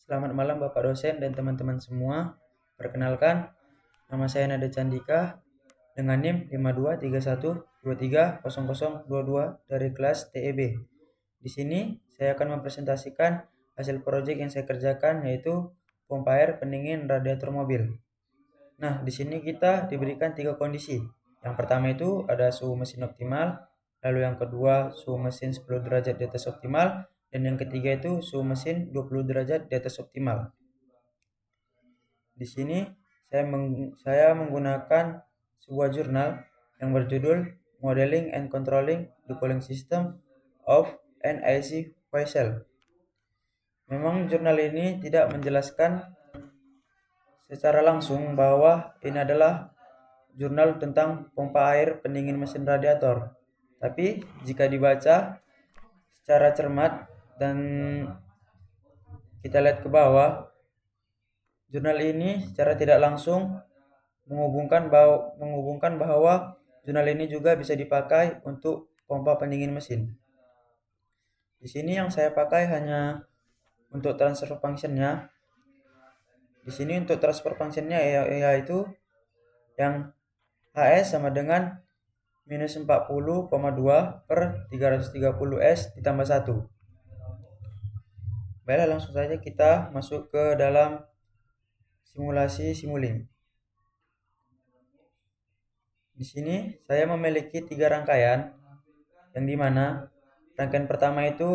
Selamat malam Bapak dosen dan teman-teman semua. Perkenalkan, nama saya Nada Candika dengan NIM 5231230022 dari kelas TEB. Di sini saya akan mempresentasikan hasil proyek yang saya kerjakan, yaitu pompa air pendingin radiator mobil. Nah, di sini kita diberikan 3 kondisi. Yang pertama itu ada suhu mesin optimal, lalu yang kedua suhu mesin 10 derajat di atas optimal, dan yang ketiga itu suhu mesin 20 derajat di atas optimal. Di sini saya menggunakan sebuah jurnal yang berjudul Modeling and Controlling the Cooling System of an AC Vessel. Memang jurnal ini tidak menjelaskan secara langsung bahwa ini adalah jurnal tentang pompa air pendingin mesin radiator. Tapi jika dibaca secara cermat dan kita lihat ke bawah, jurnal ini secara tidak langsung menghubungkan bahwa jurnal ini juga bisa dipakai untuk pompa pendingin mesin. Di sini yang saya pakai hanya untuk transfer functionnya. Di sini untuk transfer functionnya yaitu yang HS sama dengan minus 40,2 per 330 S ditambah 1. Baiklah, langsung saja kita masuk ke dalam simulasi Simulink. Di sini saya memiliki 3 rangkaian, yang dimana rangkaian pertama itu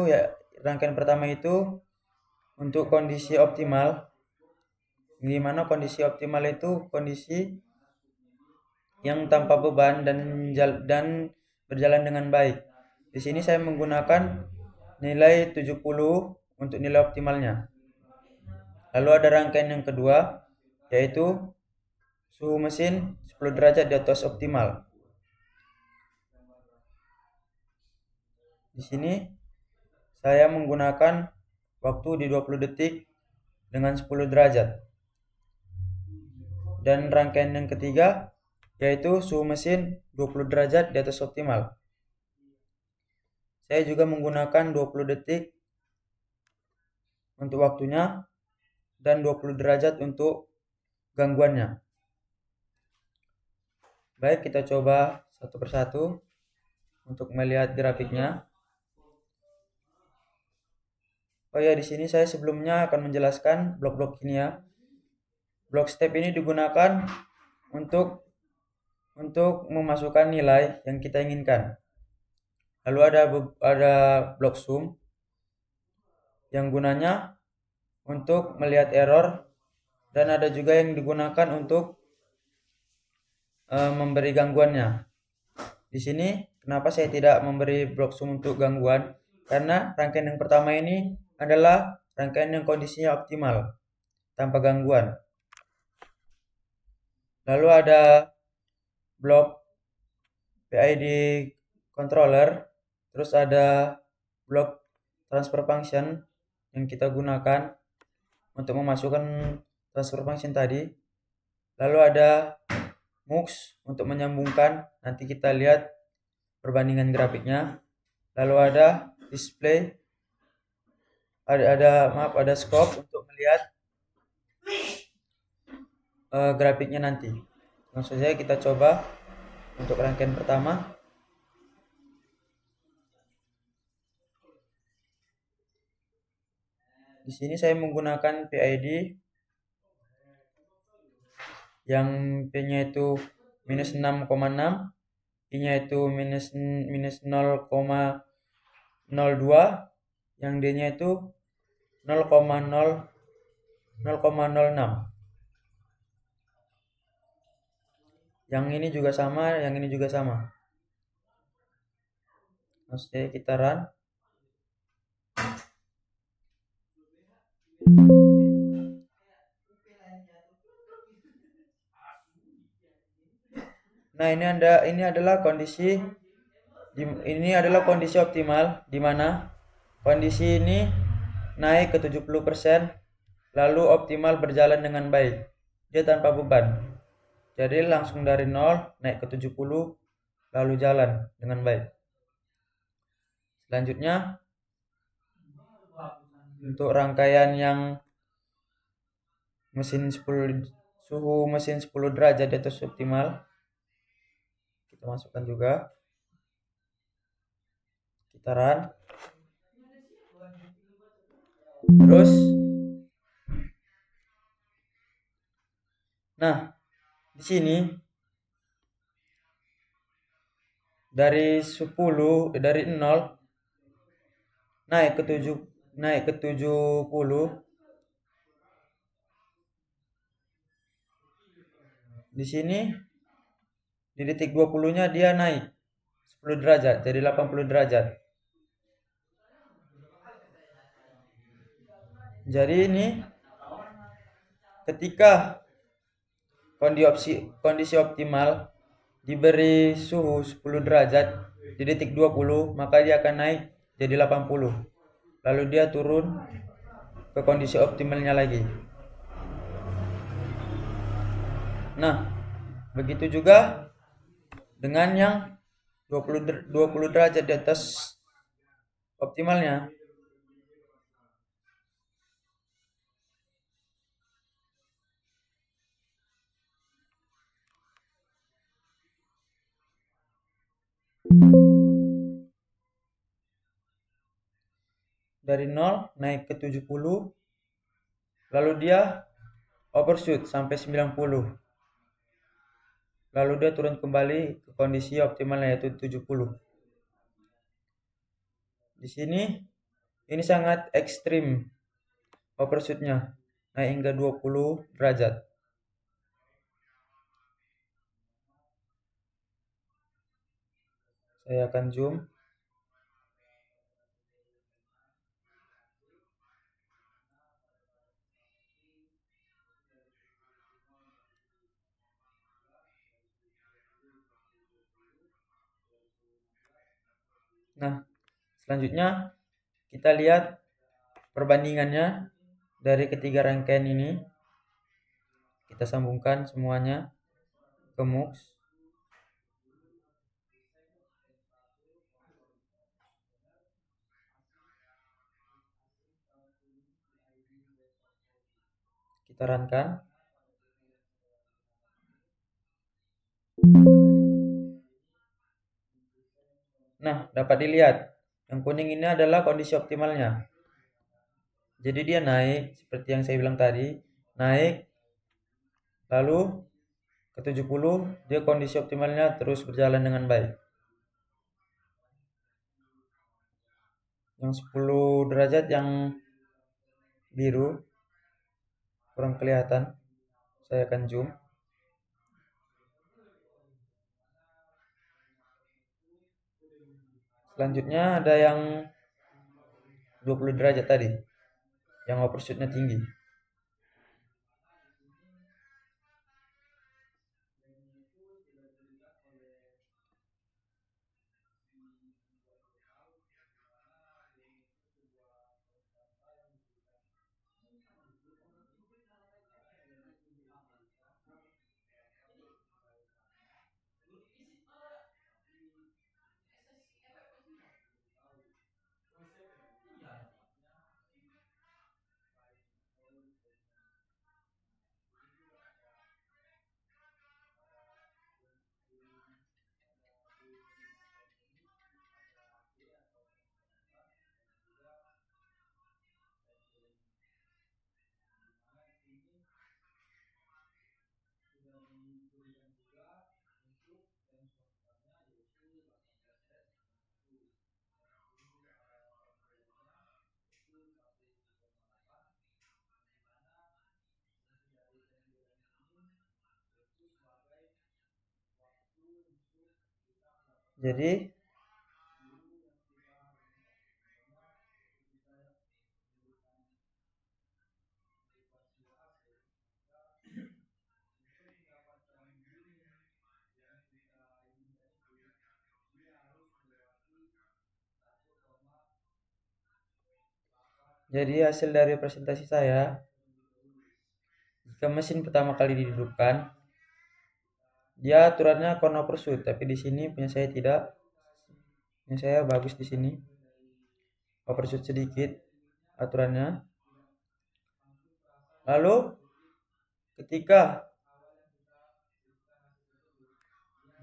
untuk kondisi optimal, di mana kondisi optimal itu kondisi yang tanpa beban dan berjalan dengan baik. Di sini saya menggunakan nilai 70 untuk nilai optimalnya. Lalu ada rangkaian yang kedua, yaitu suhu mesin 10 derajat di atas optimal. Di sini saya menggunakan waktu di 20 detik dengan 10 derajat. Dan rangkaian yang ketiga yaitu suhu mesin 20 derajat di atas optimal. Saya juga menggunakan 20 detik untuk waktunya dan 20 derajat untuk gangguannya. Baik, kita coba satu persatu untuk melihat grafiknya. Oh ya, di sini saya sebelumnya akan menjelaskan blok-blok ini ya. Blok step ini digunakan untuk memasukkan nilai yang kita inginkan. Lalu ada blok sum yang gunanya untuk melihat error, dan ada juga yang digunakan untuk memberi gangguannya. Di sini kenapa saya tidak memberi blok sum untuk gangguan? Karena rangkaian yang pertama ini adalah rangkaian yang kondisinya optimal tanpa gangguan. Lalu ada blok PID controller, terus ada blok transfer function yang kita gunakan untuk memasukkan transfer function tadi. Lalu ada MUX untuk menyambungkan, nanti kita lihat perbandingan grafiknya. Lalu ada display, ada scope untuk melihat grafiknya nanti. Langsung saja kita coba untuk rangkaian pertama. Di sini saya menggunakan PID yang P-nya itu minus 6,6, I-nya itu minus 0,02, yang D-nya itu 0,06. Yang ini juga sama, yang ini juga sama. Maksudnya kita run. Nah, ini adalah kondisi optimal, di mana kondisi ini naik ke 70%, lalu optimal berjalan dengan baik. Dia tanpa beban. Jadi langsung dari 0 naik ke 70 lalu jalan dengan baik. Selanjutnya untuk rangkaian yang suhu mesin 10 derajat di atas optimal. Kita masukkan juga. Kita run. Terus nah, di sini dari 0 naik ke 70. Di sini di detik 20-nya dia naik 10 derajat jadi 80 derajat. Jadi ini ketika kondisi optimal diberi suhu 10 derajat di detik 20, maka dia akan naik jadi 80. Lalu dia turun ke kondisi optimalnya lagi. Nah, begitu juga dengan yang 20 derajat di atas optimalnya. Dari 0 naik ke 70, lalu dia overshoot sampai 90. Lalu dia turun kembali ke kondisi optimalnya yaitu 70. Di sini ini sangat ekstrim overshootnya, naik hingga 20 derajat. Saya akan zoom. Nah, selanjutnya kita lihat perbandingannya dari ketiga rangkaian ini. Kita sambungkan semuanya ke MUX. Kita runkan. Nah, dapat dilihat yang kuning ini adalah kondisi optimalnya. Jadi dia naik seperti yang saya bilang tadi, naik lalu ke 70, dia kondisi optimalnya terus berjalan dengan baik. Yang 10 derajat yang biru kurang kelihatan. Saya akan zoom. Selanjutnya ada yang 20 derajat tadi, yang overshootnya tinggi. Jadi hasil dari presentasi saya, jika mesin pertama kali dihidupkan, dia aturannya corner overshoot, tapi di sini punya saya tidak. Punya saya bagus di sini. Overshoot sedikit aturannya. Lalu ketika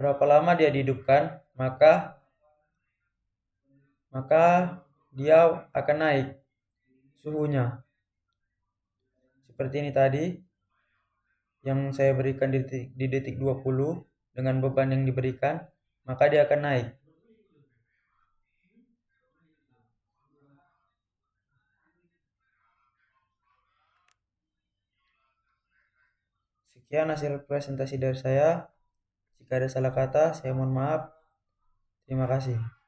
berapa lama dia dihidupkan, maka dia akan naik suhunya. Seperti ini tadi yang saya berikan di detik 20 dengan beban yang diberikan, maka dia akan naik. Sekian hasil presentasi dari saya. Jika ada salah kata, saya mohon maaf. Terima kasih.